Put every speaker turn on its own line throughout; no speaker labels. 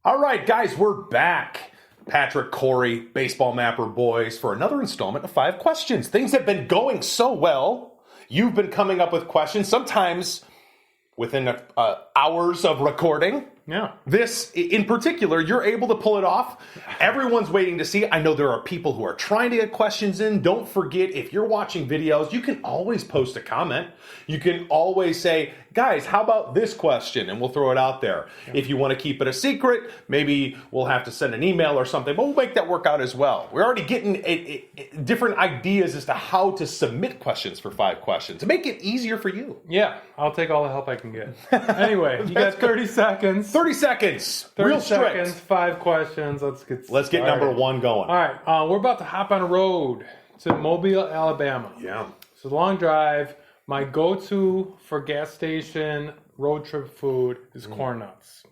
All right, guys, we're back. Patrick, Cory, Baseball Mapper boys, for another installment of 5 questions. Things have been going so well. You've been coming up with questions, sometimes within hours of recording.
Yeah.
This, in particular, you're able to pull it off. Everyone's waiting to see. I know there are people who are trying to get questions in. Don't forget, if you're watching videos, you can always post a comment. You can always say, guys, how about this question? And we'll throw it out there. Yeah. If you want to keep it a secret, maybe we'll have to send an email or something, but we'll make that work out as well. We're already getting different ideas as to how to submit questions for 5 questions to make it easier for you.
Yeah, I'll take all the help I can get. Anyway, you got 30 seconds.
30 seconds.
30
Real
seconds,
strict.
5 questions. Let's get
number 1 going.
All right, we're about to hop on a road to Mobile, Alabama.
Yeah.
It's a long drive. My go-to for gas station road trip food is corn nuts.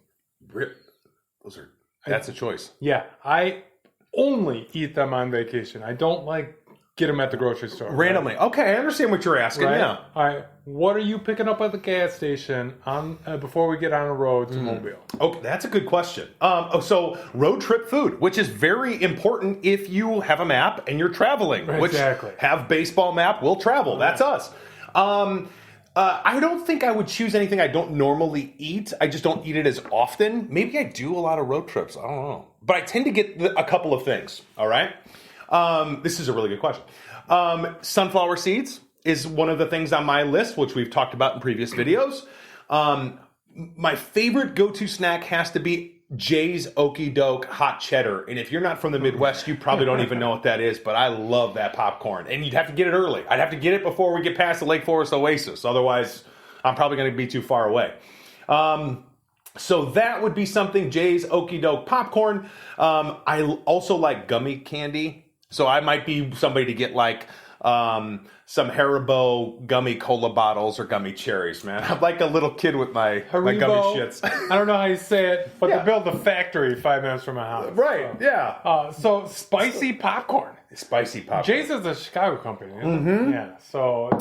That's a choice.
Yeah, I only eat them on vacation. I don't get them at the grocery store.
Randomly. Right? Okay, I understand what you're asking.
Right?
Yeah.
All right. What are you picking up at the gas station before we get on a road to Mobile?
Okay, that's a good question. So road trip food, which is very important if you have a map and you're traveling.
Exactly.
Which have baseball map, will travel. That's us. I don't think I would choose anything I don't normally eat. I just don't eat it as often. Maybe I do a lot of road trips. I don't know. But I tend to get a couple of things. All right. This is a really good question. Sunflower seeds is one of the things on my list, which we've talked about in previous videos. My favorite go-to snack has to be Jay's Okie Doke hot cheddar. And if you're not from the Midwest, you probably don't even know what that is, but I love that popcorn. And you'd have to get it early. I'd have to get it before we get past the Lake Forest Oasis. Otherwise, I'm probably going to be too far away. So that would be something, Jay's Okie Doke popcorn. I also like gummy candy. So I might be somebody to get some Haribo gummy cola bottles or gummy cherries, man. I'm like a little kid with my gummy shits.
I don't know how you say it, but they built a factory 5 minutes from my house.
Right, so. Yeah.
So spicy popcorn.
Spicy popcorn.
Jay's is a Chicago company. Mm-hmm. Yeah, so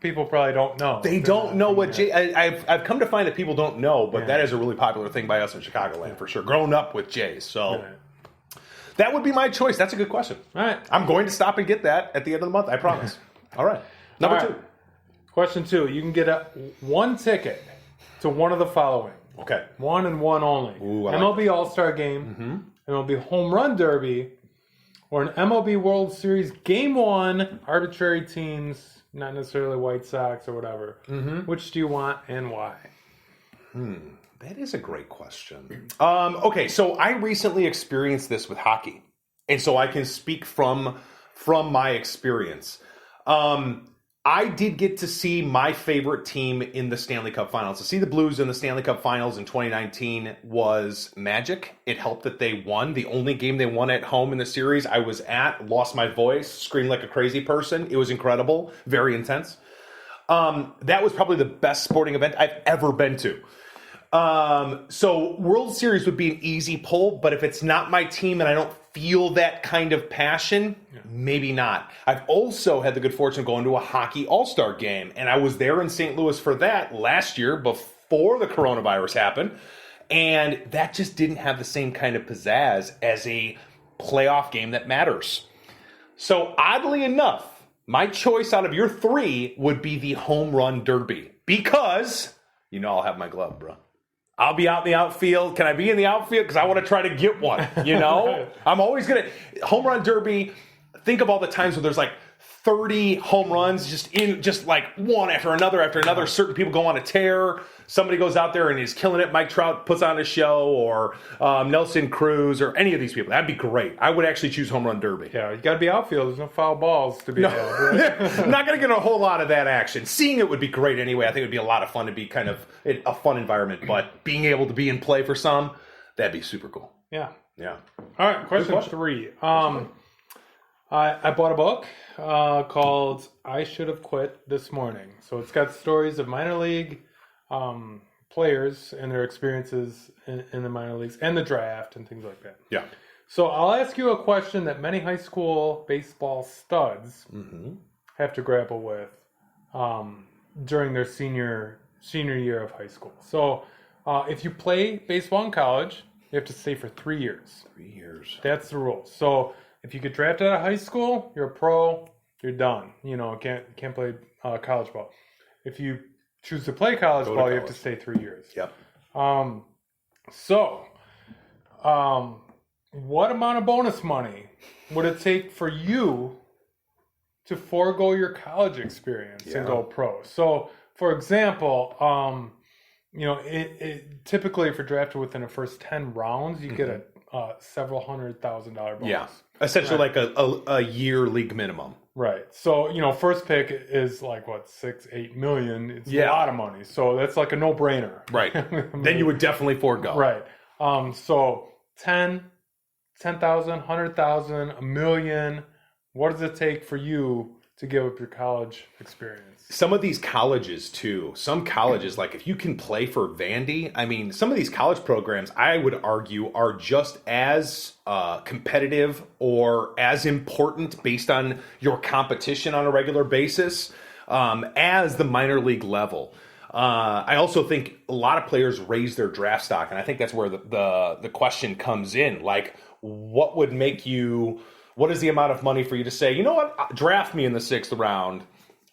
people probably don't know.
They don't know what Jay... I've come to find that people don't know, but that is a really popular thing by us in Chicagoland, for sure. Grown up with Jay's, so... Right. That would be my choice. That's a good question.
All right.
I'm going to stop and get that at the end of the month. I promise. All right. Number 2.
Question 2. You can get one ticket to one of the following.
Okay.
1 and 1 only.
Ooh,
MLB All-Star Game, MLB Home Run Derby, or an MLB World Series Game 1, arbitrary teams, not necessarily White Sox or whatever. Which do you want and why?
That is a great question. Okay, so I recently experienced this with hockey, and so I can speak from my experience. I did get to see my favorite team in the Stanley Cup Finals. To see the Blues in the Stanley Cup Finals in 2019 was magic. It helped that they won. The only game they won at home in the series I was at, lost my voice, screamed like a crazy person. It was incredible, very intense. That was probably the best sporting event I've ever been to. So World Series would be an easy pull, but if it's not my team and I don't feel that kind of passion, maybe not. I've also had the good fortune of going to a hockey all-star game, and I was there in St. Louis for that last year before the coronavirus happened, and that just didn't have the same kind of pizzazz as a playoff game that matters. So oddly enough, my choice out of your 3 would be the home run derby, because I'll have my glove, bro. I'll be out in the outfield. Can I be in the outfield? Because I want to try to get one, I'm always going to... Home run derby, think of all the times where there's 30 home runs just one after another. Certain people go on a tear. Somebody goes out there and he's killing it. Mike Trout puts on a show, or Nelson Cruz, or any of these people. That'd be great. I would actually choose home run derby.
Yeah, you got to be outfield. There's no foul balls to be had. Right?
I'm not going to get a whole lot of that action. Seeing it would be great anyway. I think it would be a lot of fun to be kind of a fun environment. But being able to be in play for some, that'd be super cool.
Yeah.
Yeah.
All right, question 3. I bought a book called I Should Have Quit This Morning. So it's got stories of minor league players and their experiences in the minor leagues and the draft and things like that.
Yeah.
So I'll ask you a question that many high school baseball studs have to grapple with during their senior year of high school. So if you play baseball in college, you have to stay for 3 years.
3 years.
That's the rule. So if you get drafted out of high school, you're a pro, you're done. Can't play college ball. If you choose to play college ball, you have to stay 3 years.
Yep.
What amount of bonus money would it take for you to forego your college experience and go pro? So, for example, typically if you're drafted within the first 10 rounds, you get a several $100,000 bonus.
Yeah, essentially like a year league minimum.
Right. So, first pick is like, 6-8 million. It's a lot of money. So that's like a no-brainer.
Right. Then you would definitely forego.
Right. So 10,000, 100,000, a million. What does it take for you to give up your college experience?
Some of these colleges, too. Some colleges, like if you can play for Vandy, I mean, some of these college programs, I would argue, are just as competitive or as important based on your competition on a regular basis as the minor league level. I also think a lot of players raise their draft stock, and I think that's where the question comes in. Like, what would make you... What is the amount of money for you to say, you know what, draft me in the 6th round.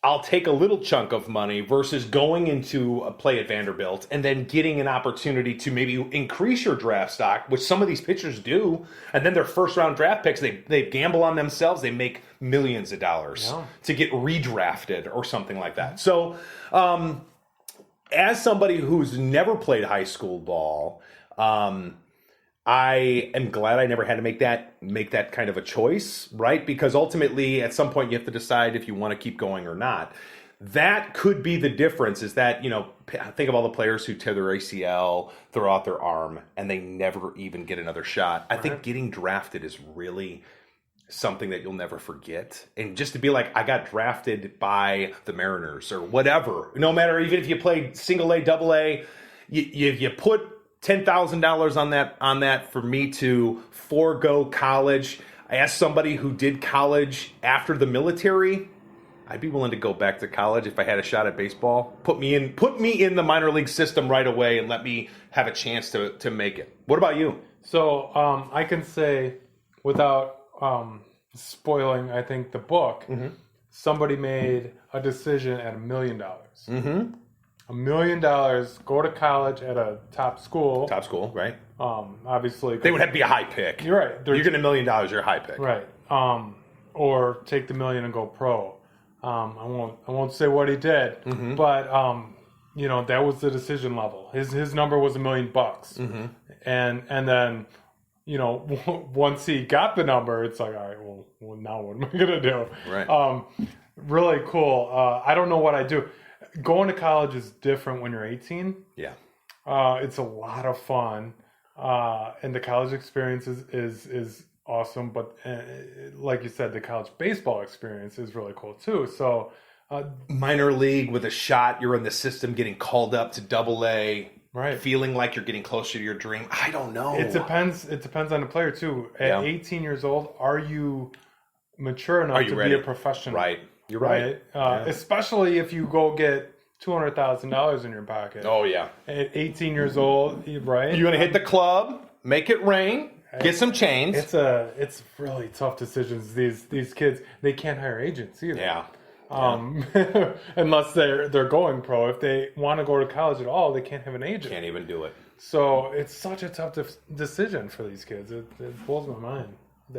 I'll take a little chunk of money versus going into a play at Vanderbilt and then getting an opportunity to maybe increase your draft stock, which some of these pitchers do. And then their first round draft picks, they gamble on themselves. They make millions of dollars to get redrafted or something like that. So as somebody who's never played high school ball, I am glad I never had to make that kind of a choice, right? Because ultimately, at some point, you have to decide if you want to keep going or not. That could be the difference, is that, think of all the players who tear their ACL, throw out their arm, and they never even get another shot. I think getting drafted is really something that you'll never forget. And just to be like, I got drafted by the Mariners or whatever, no matter, even if you played single A, double A, you put $10,000 on that for me to forego college. I asked somebody who did college after the military. I'd be willing to go back to college if I had a shot at baseball. Put me in the minor league system right away and let me have a chance to make it. What about you?
So I can say, without spoiling, I think, the book, somebody made a decision at $1 million. $1 million, go to college at a top school.
Top school, right?
Obviously,
they would have to be a high pick.
You're right.
You're getting $1 million, you're a high pick,
right? Or take the $1 million and go pro. I won't say what he did, but that was the decision level. His number was $1 million, and then once he got the number, it's like, all right, well now what am I gonna do?
Right.
Really cool. I don't know what I do. Going to college is different when you're 18.
Yeah.
It's a lot of fun. And the college experience is awesome. But like you said, the college baseball experience is really cool too. So
minor league with a shot, you're in the system, getting called up to double A,
right?
Feeling like you're getting closer to your dream. I don't know.
It depends on the player too. At 18 years old, are you mature enough to
ready?
Be a professional?
Right. You're right.
Especially if you go get $200,000 in your pocket.
Oh yeah.
At 18 years old, right?
You're gonna hit the club, make it rain, get some chains.
It's really tough decisions. These kids, they can't hire agents either.
Yeah.
Unless they're going pro. If they want to go to college at all, they can't have an agent.
Can't even do it.
So it's such a tough decision for these kids. It blows my mind.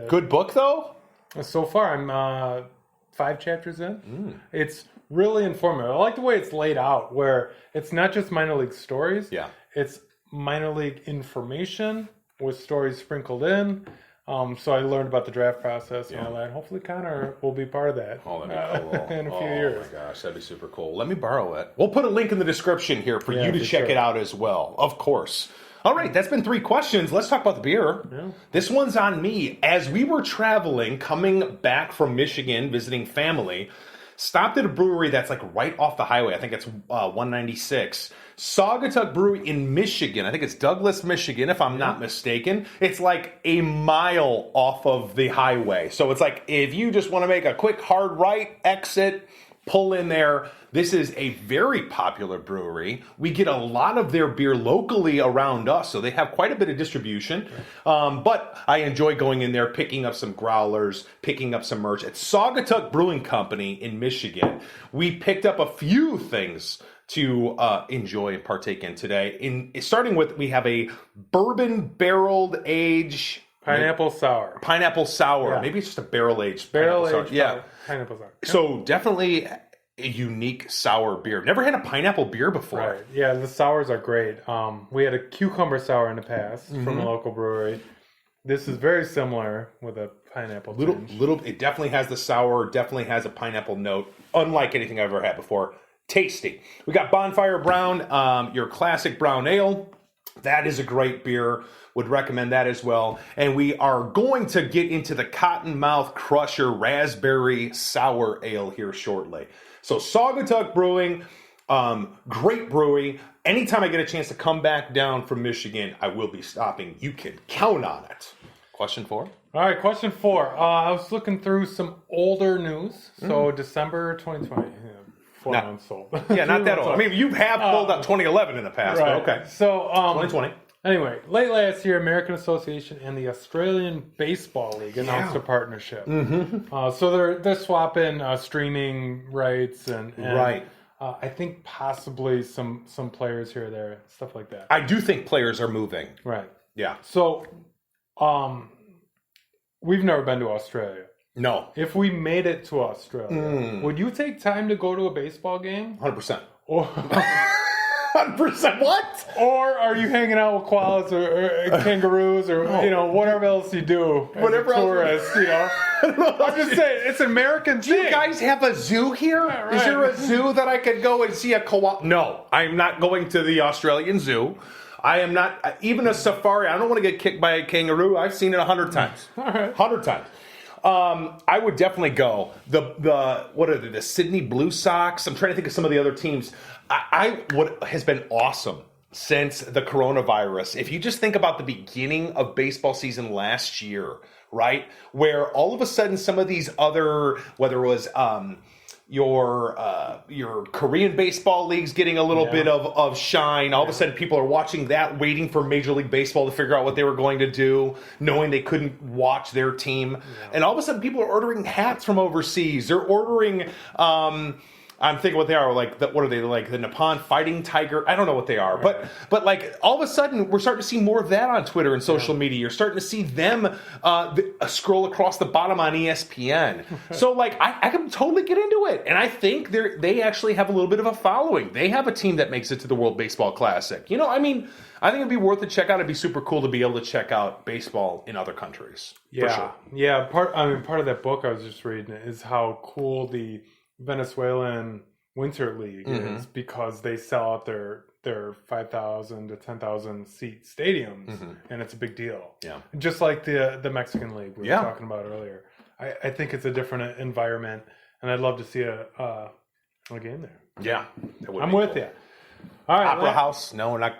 Good book though.
So far, I'm 5 chapters in. It's really informative. I like the way it's laid out, where it's not just minor league stories.
Yeah.
It's minor league information with stories sprinkled in. So I learned about the draft process and all that. Hopefully Connor will be part of that.
Oh, that'd be cool.
In a few years.
Oh my gosh, that'd be super cool. Let me borrow it. We'll put a link in the description here for you to check it out as well. Of course. All right, that's been 3 questions. Let's talk about the beer. Yeah. This one's on me. As we were traveling, coming back from Michigan, visiting family, stopped at a brewery that's like right off the highway. I think it's 196. Saugatuck Brewery in Michigan. I think it's Douglas, Michigan, if I'm not mistaken. It's like a mile off of the highway. So it's like if you just want to make a quick hard right, exit, pull in there. This is a very popular brewery. We get a lot of their beer locally around us, so they have quite a bit of distribution. But I enjoy going in there, picking up some growlers, picking up some merch. At Saugatuck Brewing Company in Michigan, we picked up a few things to enjoy and partake in today. Starting with, we have a bourbon barreled age
Pineapple sour.
Pineapple sour.
Yeah.
Maybe it's just a barrel aged.
Yeah. Pineapple sour.
So definitely a unique sour beer. Never had a pineapple beer before.
Right. Yeah, the sours are great. We had a cucumber sour in the past from a local brewery. This is very similar with a pineapple tinge.
It definitely has the sour, definitely has a pineapple note, unlike anything I've ever had before. Tasty. We got Bonfire Brown, your classic brown ale. That is a great beer. Would recommend that as well. And we are going to get into the Cottonmouth Crusher Raspberry Sour Ale here shortly. So Saugatuck Brewing, great brewery. Anytime I get a chance to come back down from Michigan, I will be stopping. You can count on it. Question 4.
All right, question 4. I was looking through some older news. So December 2020. 4 months old.
Yeah, not that old. I mean, you have pulled up 2011 in the past,
right.
but okay.
So
2020.
Anyway, late last year, American Association and the Australian Baseball League announced a partnership. So they're swapping streaming rights and
right.
I think possibly some players here or there, stuff like that.
I do think players are moving.
Right.
Yeah.
So, we've never been to Australia.
No.
If we made it to Australia, would you take time to go to a baseball game?
100%.
Or
100%. What?
Or are you hanging out with koalas or kangaroos or whatever else you do as
Whatever
a tourist? I'm just saying it's an American thing.
Do you guys have a zoo here?
Yeah, right.
Is there a zoo that I could go and see a koala? No, I'm not going to the Australian Zoo. I am not even a safari. I don't want to get kicked by a kangaroo. I've seen it 100 times.
All right.
100 times. I would definitely go. What are they? The Sydney Blue Sox. I'm trying to think of some of the other teams. What has been awesome since the coronavirus. If you just think about the beginning of baseball season last year, right, where all of a sudden some of these other, whether it was your Korean baseball leagues getting a little bit of shine. All of a sudden people are watching that, waiting for Major League Baseball to figure out what they were going to do, knowing they couldn't watch their team. Yeah. And all of a sudden people are ordering hats from overseas. They're ordering, I'm thinking what they are, what are they, like the Nippon Fighting Tiger? I don't know what they are. Right. But like all of a sudden we're starting to see more of that on Twitter and social media. You're starting to see them scroll across the bottom on ESPN. So like I can totally get into it. And I think they actually have a little bit of a following. They have a team that makes it to the World Baseball Classic. I think it'd be worth a check out. It'd be super cool to be able to check out baseball in other countries.
Yeah.
For sure.
Yeah. Part of that book I was just reading is how cool the Venezuelan Winter League is, because they sell out their 5,000 to 10,000 seat stadiums, and it's a big deal. Yeah, just like the Mexican League we were talking about earlier. I think it's a different environment, and I'd love to see a game there.
Yeah,
I'm with you. All right,
Opera House. No, we're not.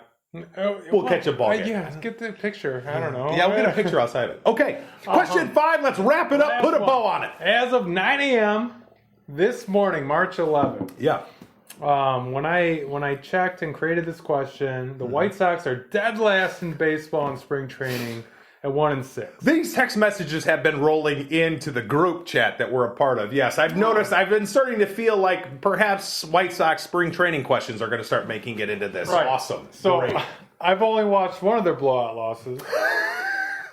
We'll catch a ball game.
Yeah, get the picture. I don't know.
Yeah, we'll get a picture outside of it. Okay, question 5. Let's wrap it up. Put a bow on it.
As of 9 a.m. this morning, March 11th.
Yeah.
When I checked and created this question, the White Sox are dead last in baseball in spring training at 1-6.
These text messages have been rolling into the group chat that we're a part of. Yes, I've noticed. I've been starting to feel like perhaps White Sox spring training questions are going to start making it into this. Right. Awesome.
So
great.
I've only watched one of their blowout losses.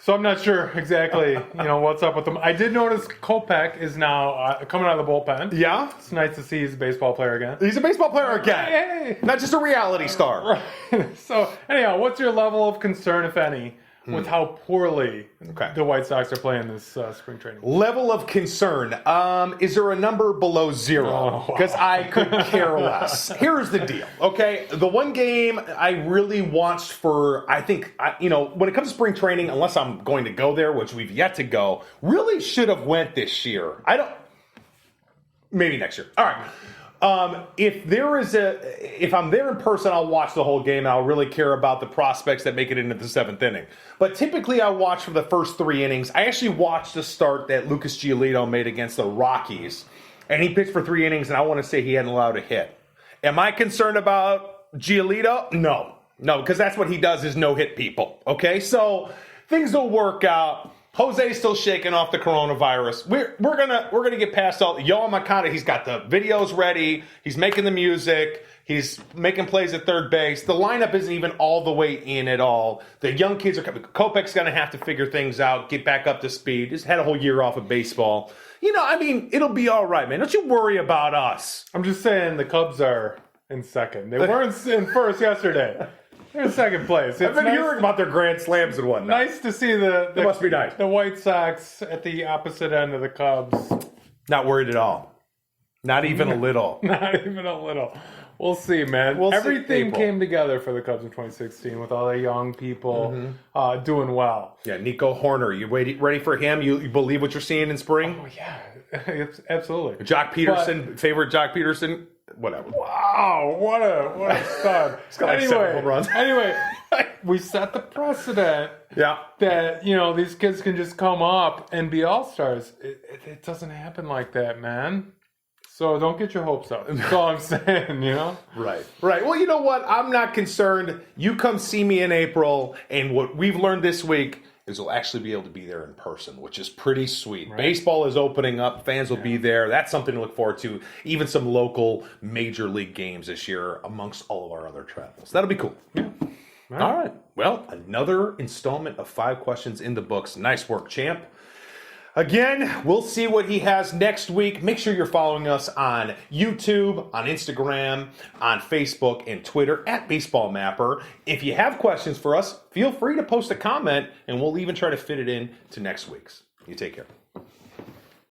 So I'm not sure exactly, what's up with them. I did notice Kopech is now coming out of the bullpen. Yeah. It's nice to see he's a baseball player again.
He's a baseball player again. Hey. Not just a reality star.
Right. So anyhow, what's your level of concern, if any, with how poorly the White Sox are playing this spring training?
Level of concern. Is there a number below 0? Because I could care less. Here's the deal, okay? The one game I really watched for, I think, when it comes to spring training, unless I'm going to go there, which we've yet to go, really should have went this year. Maybe next year. All right. If I'm there in person, I'll watch the whole game and I'll really care about the prospects that make it into the 7th inning. But typically I watch for the first 3 innings. I actually watched the start that Lucas Giolito made against the Rockies and he pitched for 3 innings, and I want to say he hadn't allowed a hit. Am I concerned about Giolito? No, because that's what he does is no-hit people. Okay, so things will work out. Jose's still shaking off the coronavirus. We're gonna get past all. Yoan Moncada, he's got the videos ready. He's making the music. He's making plays at third base. The lineup isn't even all the way in at all. The young kids are coming. Kopech's going to have to figure things out, get back up to speed. Just had a whole year off of baseball. It'll be all right, man. Don't you worry about us.
I'm just saying the Cubs are in second. They weren't in first yesterday. They're in second place.
I've been hearing about their grand slams and whatnot.
Nice to see it
must be nice.
The White Sox at the opposite end of the Cubs.
Not worried at all. Not even a little.
Not even a little. We'll see, man. Everything came together for the Cubs in 2016 with all the young people doing well.
Yeah, Nico Horner. You ready for him? You believe what you're seeing in spring?
Oh, yeah. Absolutely.
Jock Peterson, favorite Jock Peterson? Whatever.
Wow, what a stud.
He's got 7 home runs.
Anyway, we set the precedent
that
these kids can just come up and be all-stars. It doesn't happen like that, man. So don't get your hopes up. That's all I'm saying,
Right. Well, you know what? I'm not concerned. You come see me in April, and what we've learned this week is we'll actually be able to be there in person, which is pretty sweet. Right. Baseball is opening up. Fans will be there. That's something to look forward to. Even some local major league games this year amongst all of our other travels. That'll be cool.
Yeah.
All right. Well, another installment of 5 questions in the books. Nice work, champ. Again, we'll see what he has next week. Make sure you're following us on YouTube, on Instagram, on Facebook, and Twitter at Baseball Mapper. If you have questions for us, feel free to post a comment, and we'll even try to fit it in to next week's. You take care.